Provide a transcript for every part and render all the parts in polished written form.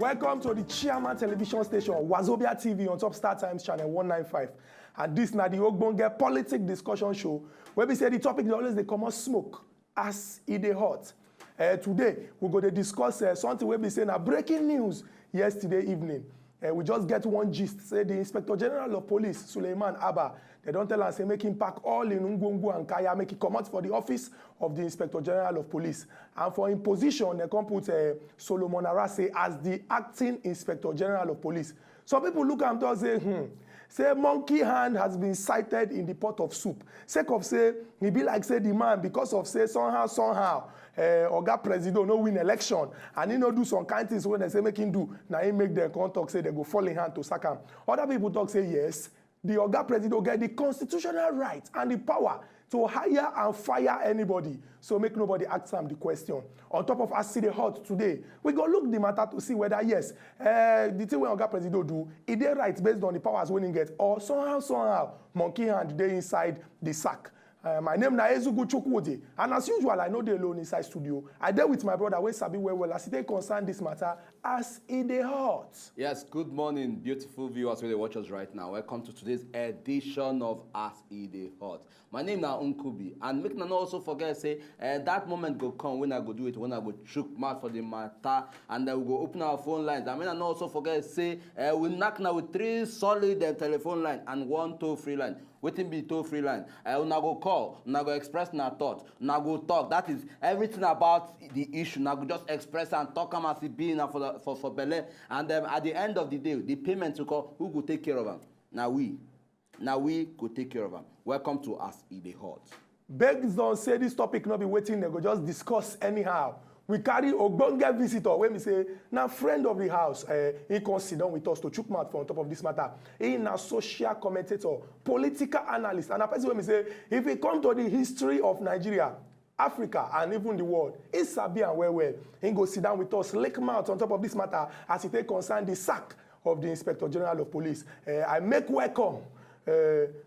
Welcome to the Chairman television station, Wazobia TV on Top Star Times channel 195. And this na the ogbonge politics discussion show where we say the topic dey always dey comot smoke as e dey hot. Today, we go to discuss something where we say na breaking news yesterday evening. We just get one gist, say the Inspector General of Police, Suleiman Abba, they don't tell us, say make him pack all in Ngungu and Kaya, make him come out for the office of the Inspector General of Police. And for him position, they come put Solomon Arase as the acting Inspector General of Police. Some people look at him and say, say monkey hand has been sighted in the pot of soup. Sake of say, he be like say the man, because of say somehow, Oga President no win election, and he no do some kind things when they say make him do. Now he make them come talk, say they go fall in hand to sack him. Other people talk, say yes, the Oga President get the constitutional right and the power to hire and fire anybody. So make nobody ask him the question. On top of us see the hot today, we go look the matter to see whether yes, the thing when Oga President do, is they right based on the powers when he get, or somehow, monkey hand they inside the sack. My name na Chook, and as usual, I know they alone inside studio. I deal with my brother when Sabi well as they concern this matter as in the heart. Yes, good morning, beautiful viewers who they watch us right now. Welcome to today's edition of As in the Heart. My name na Unkubi, and make no also forget say that moment go come when I go do it, when I go chook mouth for the matter, and then we go open our phone lines. I mean, I also forget say we knock now with 3 solid telephone line and 1 toll-free line. Waiting be toll-free line. Una go call, una go express na thought, una go talk. That is everything about the issue. Una go just express and talk am as it be na for Beleive. And then at the end of the day, the payment to call, who go take care of them? Now we go take care of them. Welcome to As in the Heart. Begs don't say this topic not be waiting, they go just discuss anyhow. We carry ogbonge visitor when we say now friend of the house. He can sit down with us to chook mouth on top of this matter. He na social commentator, political analyst, and a person when we say if we come to the history of Nigeria, Africa, and even the world, he sabi and well. He go sit down with us, lick mouth on top of this matter as it concern the sack of the Inspector General of Police. I make welcome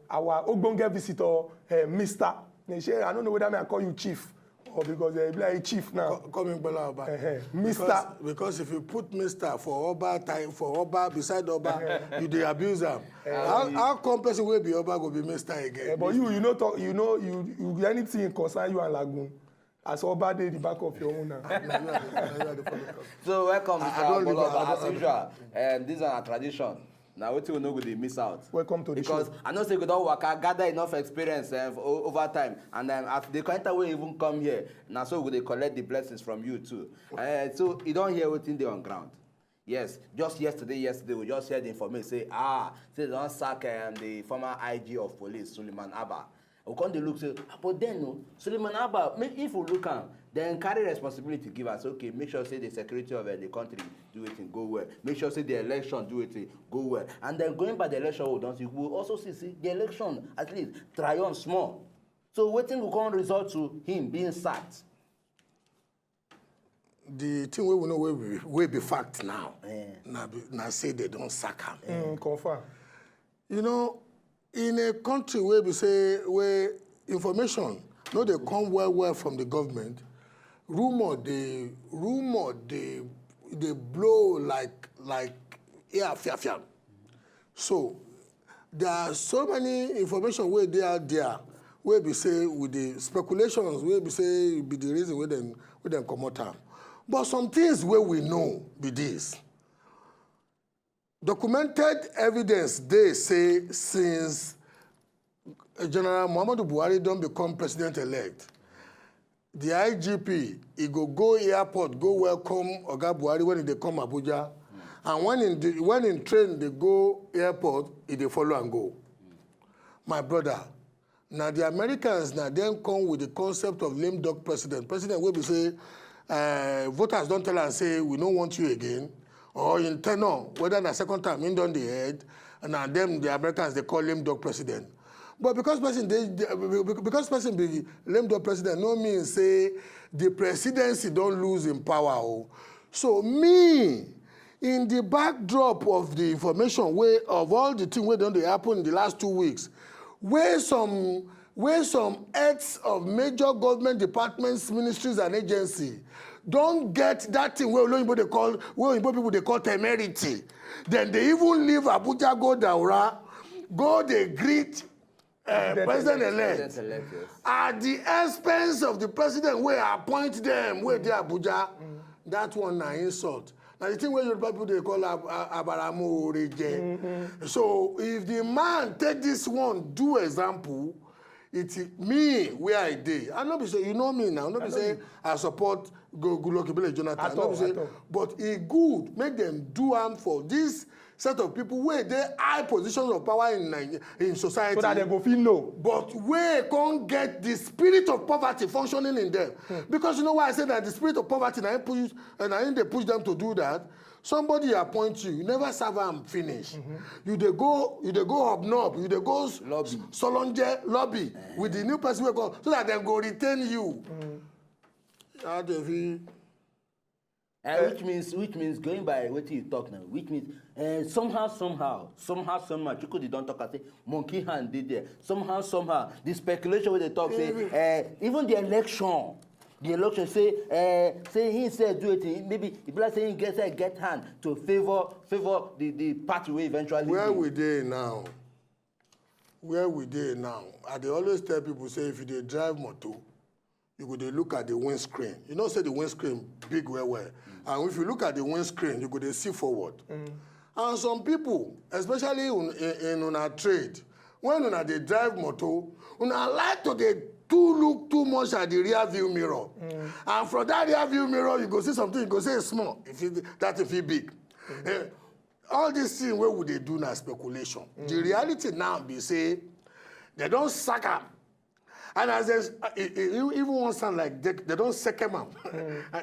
our ogbonge visitor, Mr. I don't know whether I call you chief. Or because they're like chief now. Coming Beleive. Mr. Because if you put Mr. for Oba time for Oba beside Oba, you dey abuse him. How come person will be Oba go be Mr. again? But you know anything concern you and Lagoon. As Oba dey the back of your own now. So welcome, Mr. Beleive, as usual. And this is a tradition. Now, what you know, they miss out. Welcome to the show. Because I know say you don't work, I gather enough experience over time, and then after the kind of way even come here, now so they collect the blessings from you too. So you don't hear what's in there on ground. Yes, just yesterday we just heard the information say they don't sack the former IG of police, Suleiman Abba. We come to look say, but then no, Suleiman Abba, if we look at then carry responsibility, give us, okay, make sure say the security of the country do it and go well. Make sure say the election do it and go well. And then going by the election, we will also see the election at least triumph small. So waiting will come result to him being sacked. The thing we know will be fact now. Now say they don't sack him. Confirm. You know, in a country where we say where information no they come well from the government, rumor they blow like fear. So there are so many information where they are there where we say with the speculations where we say be the reason where them come out time. But some things where we know be this. Documented evidence, they say, since General Muhammadu Buhari don't become president-elect, the IGP, he go airport, go welcome Oga Buhari when they come Abuja, and when in train they go airport, they follow and go. My brother, now the Americans now then come with the concept of lame duck president. President will be say, voters don't tell us say we don't want you again. Or in tenor, whether the second time in on the head, and now them the Americans they call lame dog president. But because person be lame dog president, no means say the presidency don't lose in power. So me, in the backdrop of the information of all the things where don't happen in the last 2 weeks, where some where some heads of major government departments, ministries, and agencies don't get that thing where people they call temerity. Then they even leave Abuja, go Daura, go they greet president-elect Yes. at the expense of the president where appoint them where they Abuja. That one na insult. Now the thing where Yoruba people they call Abaramu Oreje. So if the man take this one, do example, it's me where I did. I not be say you know me now. Not be say I support Goodluck Ebele Jonathan. Not be say, but it good make them do am for this set of people where they high positions of power in society. So that they go feel no. But where can't get the spirit of poverty functioning in them. Because you know why I say that the spirit of poverty and they push them to do that. Somebody appoint you never serve them finish. You dey go hobnob, you dey go lobby. Solonge lobby with the new person wey come so that they go retain you. How do you Which means going by what you talk now, which means somehow, Chook don't talk, I say, monkey hand did there. Somehow, the speculation where they talk, say, even the election say he said do it, maybe if like say he get hand to favor the party way eventually. Where we dey now? I dey always tell people, say, if you drive motor, you go dey look at the windscreen. You know, say the windscreen big well. And if you look at the windscreen, you go dey see forward. And some people, especially in una trade, when una dey drive motor, una like to dey look too much at the rear view mirror. And from that rear view mirror, you go see something, you go say it's small, if it big. All this thing where would they do now speculation. The reality now be say, they don't sack am. And as even one sound like they don't second am.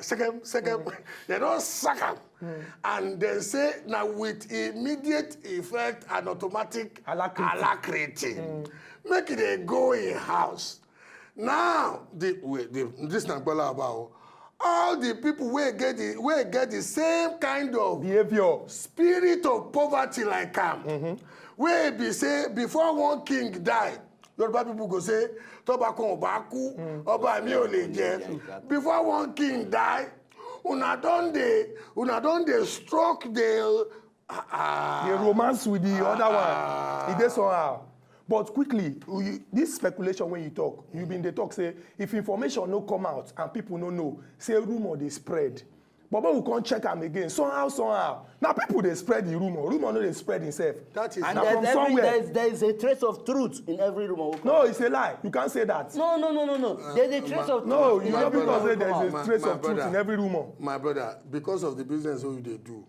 Second, they don't sack am. And they say now with immediate effect and automatic alacrity. Make it go in house. Now this Nagbola about all the people where get the same kind of behavior, spirit of poverty like am. Where be say before one king die, Yoruba people go say tobacco obaku oba mi o le je. Before one king die, una don dey stroke the romance with the other one. It is somehow. But quickly, this speculation when you talk, you been they talk say if information no come out and people no know, say rumor they spread. But when we can't check them again, somehow. Now people they spread the rumor. Rumor no they spread itself. That is and from somewhere. There is a trace of truth in every rumor. No, it's a lie. You can't say that. No. There's a trace of truth. No, you know because there's a trace of truth in every rumor. My brother, because of the business what they do,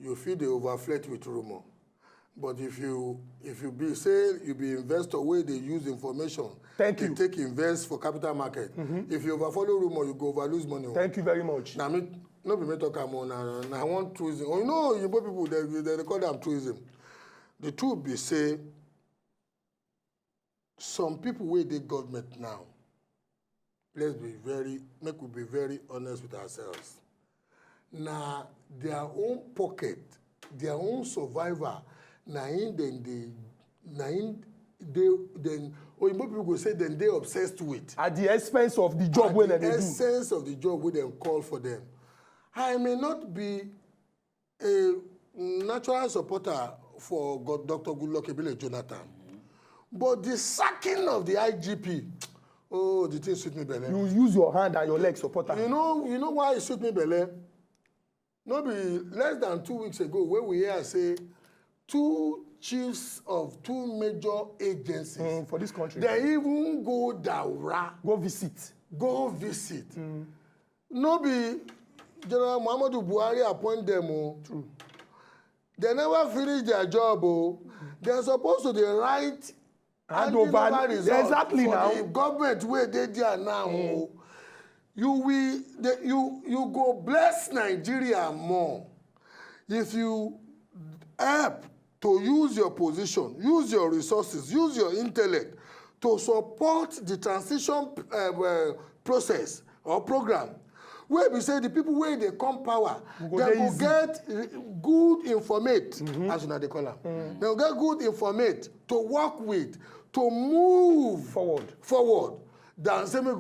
you feel they overflate with rumor. But if you be investor where they use information, Thank they you. take invest for capital market. If you overfollow rumor, you go over lose money. Thank you very much. Now me no be me talk am now. I want tourism. Oh, you know, you people they call them tourism. The truth be say some people where they government now. Make we be very honest with ourselves. Now their own pocket, their own survivor. Then people go say then they obsessed with At the expense of the job when they do. At the essence of the job we then call for them. I may not be a natural supporter for Dr. Goodluck Ebele Jonathan, but the sacking of the IGP, oh, the thing suit me better. You use your hand and your leg support her. You know why it suit me better? No be less than 2 weeks ago where we hear say 2 chiefs of 2 major agencies for this country. They even go Daura. Go visit. No be General Muhammadu Buhari appoint them. True. They never finish their job. They're supposed to write hand over results exactly for now. the government where they are now. You go bless Nigeria more if you help to use your position, use your resources, use your intellect to support the transition process or program. Where we say the people where they come power, they will get good informate, as you know they call them. They will get good informate to work with, to move forward than say make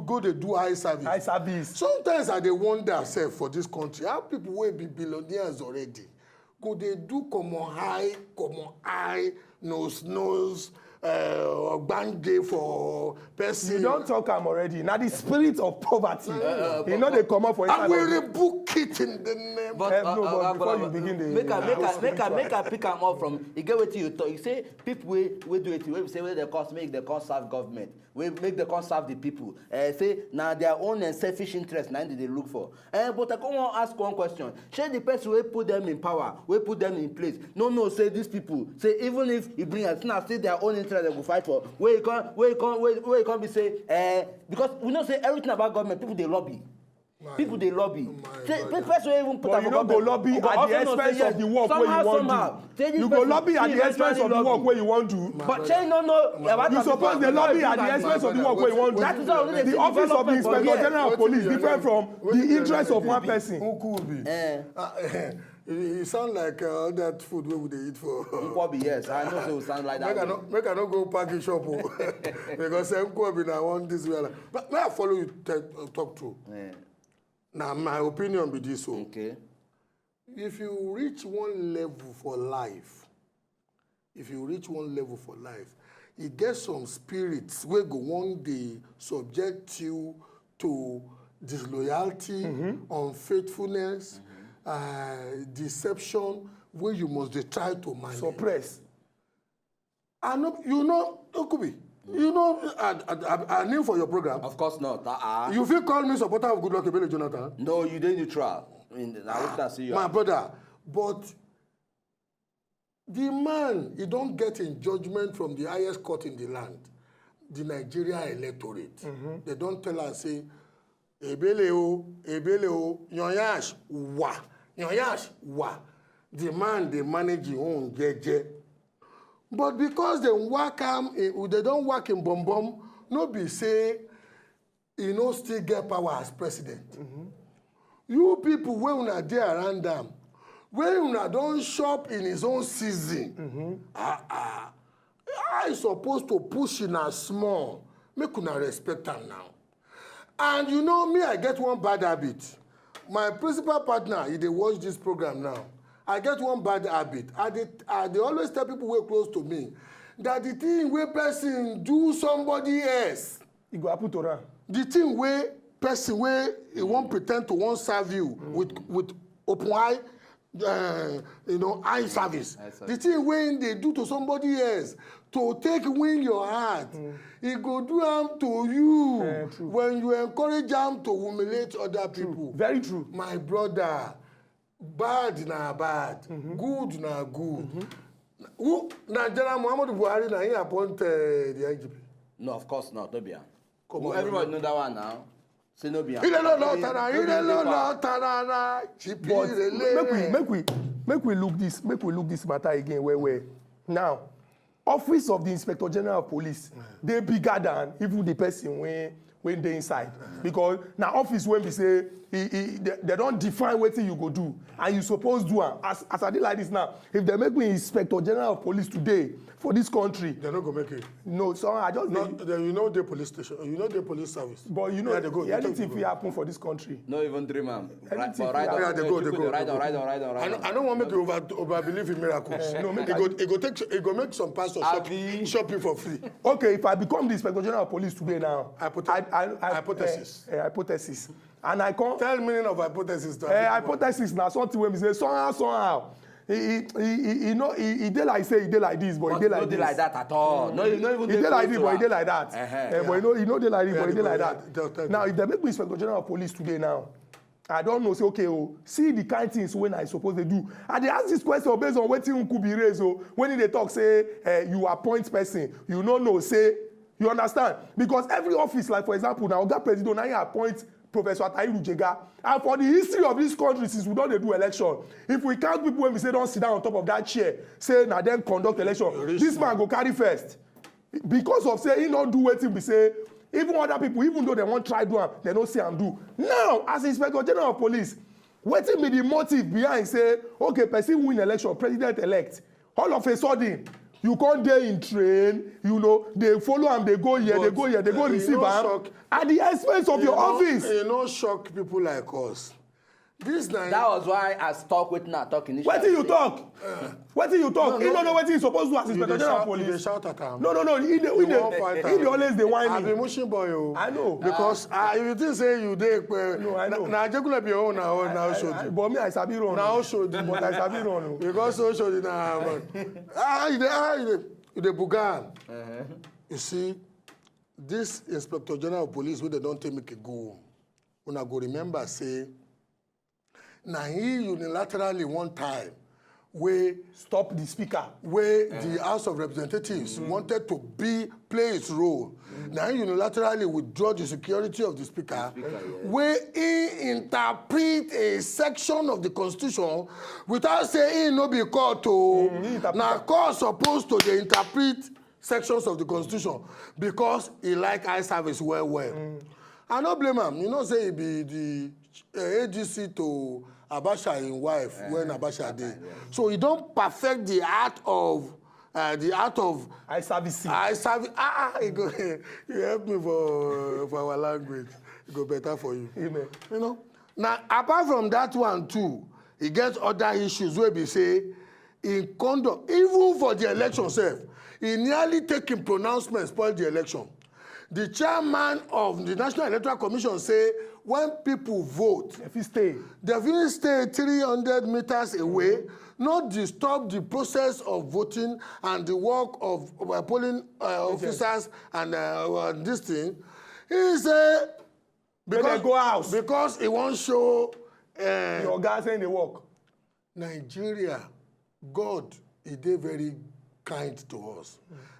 go dey do eye service. Sometimes I dey wonder sef for this country how people wey be billionaires already go dey do common eye, nose, ogbonge for person. You don't talk am already. Now the spirit of poverty. You know they come up for inside. I will rebuke it in the name. But, but before you begin the make a pick am up from. You get what you talk. You say people we do it. We say where they cost make the cost serve government. We make the cost serve the people. Say now their own and selfish interest. Now they look for. But I come want ask one question. Share the person we put them in power. We put them in place. No. Say these people. Say even if you bring us now, say their own interest they go fight for. Where you can't be say. Because we know say everything about government. People they lobby. People they lobby. Person even put but you don't go lobby at the expense of the work where you want to. You go lobby at the expense of the work where you want to. But no. You suppose they lobby at the expense of the work where you want to. That is all. The office of the Inspector General of Police different from the interest of one person. Who could be? You sound like all that food we would eat for. Nkwobi, yes, I know it sound like that. Make I not go package shop because Nkwobi I want this way. But may I follow you talk through? Now my opinion be this one. Okay. If you reach one level for life, you get some spirits where go one day subject you to disloyalty, unfaithfulness, deception, where you must try to manage. Suppress. I know, Okubi, I knew for your program. Of course not. You feel call me supporter of Goodluck Ebele Jonathan? No, you did neutral. I hope that see you. My brother, but the man, he don't get in judgment from the highest court in the land, the Nigeria electorate. They don't tell us, say, Ebele o, Nyonyash, wa. The man, they manage his own jeje. But because they don't work in bom, no be say, still get power as president. You people, when una there around them, when una don't shop in his own season, I supposed to push in a small, make una respect him now. And me, I get one bad habit. My principal partner, he dey watch this program now. I get one bad habit. I dey always tell people who are close to me that the thing where person do somebody else, You go happen to run. the thing where person where he won't pretend to won't serve you with open eye, eye service. The thing when they do to somebody else to take win your heart, he go do them to you when you encourage them to humiliate other people. Very true. My brother, bad na bad, good na good. Who na General Muhammadu Buhari na he appoint the IGP? No, of course not. No be am. Everybody know that one now. Say no be am. But make we look this matter again where now office of the Inspector General of Police they bigger than even the person when they inside because now office when we say they don't define what you go do and you suppose do am as I did like this now if they make me Inspector General of Police today for this country they're not gonna make it. No, so I just the police station, the police service. But anything will happen for this country. No even dream am. Right they go. Right on. I don't want to make you over believe in miracles. No, it go make some pastors shopping for free. Okay, if I become the Inspector General of Police today now, hypothesis. Hypothesis. And I can't tell meaning of hypothesis. Hypothesis now something when we say somehow. He did like say he did like this, but he did like this. Like that at all. No, you don't even. He did like this, but he did like that. But he did like this, but he did like that. Now, if they make me Inspector General of Police today now, I don't know. Say okay, see the kind things when I suppose they do. And they ask this question based on what could be raised. When they talk, say you appoint person, you don't know. Say you understand because every office, like for example, now that president now he appoint Professor Atahiru Jega. And for the history of this country, since we don't do election, if we count people when we say don't sit down on top of that chair, say now then conduct election, this man go carry first. Because of say he don't do what we say, even other people, even though they won't try do them, they don't say and do. Now, as Inspector General of Police, what be the motive behind say, okay, person win election, president elect, all of a sudden, You can't dey in train, you know, they follow am, they go here, they go here, they go receive am at the expense of your office. You know, shock people like us. This night. That was why I stuck with now talking initially. Wetin you talk? Wetin you talk? He don't know wetin he suppose do as Inspector General of Police. They shout at him. No. He dey always dey whine me. I be mushing boy o. I know. Because if you think say you dey No, I know. na Jegule be your own now show. But me I sabi run. Now show the But I sabi run o. because so show the now. You dey bugan. You see, this Inspector General of Police wey they don't take make a go. Una go remember say. Now he unilaterally one time where Stop the speaker. Where the House of Representatives wanted to play its role. Now he unilaterally withdraw the security of the speaker, where he interpret a section of the Constitution without saying no be court to now court supposed to they interpret sections of the Constitution because he like eye service well. I don't blame him. You know say he be the ADC to Abacha in wife when Abacha did. So he don't perfect the art of I service. You help me for our language. It go better for you. Amen. You know. Now apart from that one too, he gets other issues where we say in conduct, even for the election self, he nearly taking pronouncements spoil the election. The chairman of the National Electoral Commission say when people vote, If he stay 300 meters away, not disturb the process of voting and the work of polling officers and this thing. He say because they go house. Because he won't show Your guy saying they work. Nigeria, God, he did very kind to us.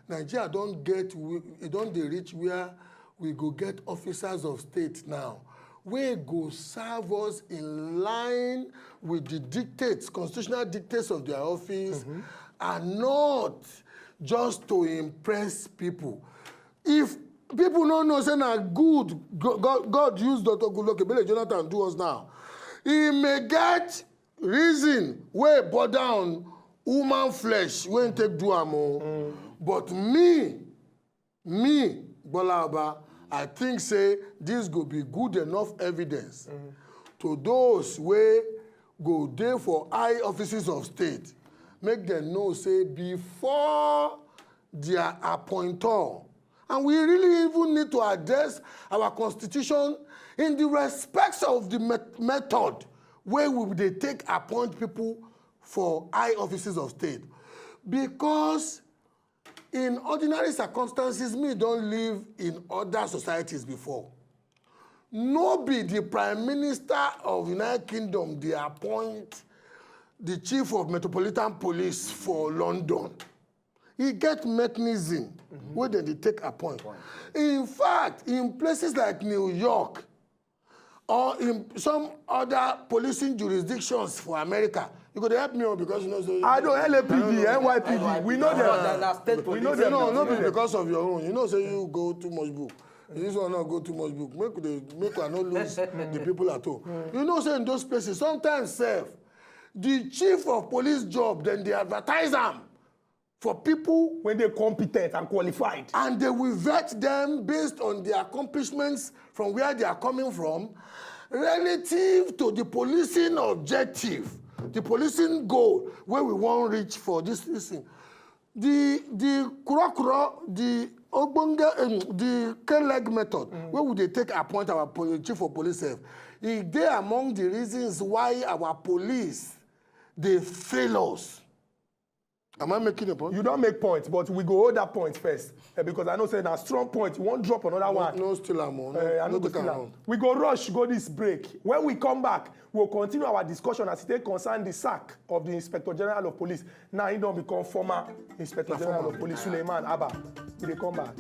Nigeria don't they reach where we go get officers of state now. We go serve us in line with the dictates, constitutional dictates of their office, and not just to impress people. If people don't know, say na good, God used Dr. Goodluck Ebele Jonathan do us now. He may get reason where border on human flesh when take do am. But me, Bolaba, I think say this go be good enough evidence to those wey go there for high offices of state. Make them know say before their appointor. And we really even need to address our constitution in the respects of the method where we dey take appoint people for high offices of state. Because in ordinary circumstances, me don't live in other societies before. No be the Prime Minister of United Kingdom, they appoint the Chief of Metropolitan Police for London. He get mechanism where they take appointment. In fact, in places like New York or in some other policing jurisdictions for America, you could help me out because you know. So I don't LAPD, NYPD. We know them. We know them. No, not because of your own. You know, say you go too much book. This one not go too much book. Make I not lose the people at home. You know, say in those places, sometimes the chief of police job, then they advertise them for people when they're competent and qualified. And they will vet them based on their accomplishments from where they are coming from, relative to the policing objective, the policing goal where we want to reach for this thing. The kuro, the ogbonge, the K-leg method, where would they take appoint our chief of police self? Is there among the reasons why our police, they fail us? Am I making a point? You don't make points, but we go hold that point first. Because I know say na strong point, you won't drop another one. No still am on. We go rush, go this break. When we come back, we'll continue our discussion as it concern the sack of the Inspector General of Police. Now he don't become former Inspector General of Police, Suleiman Abba. We dey come back.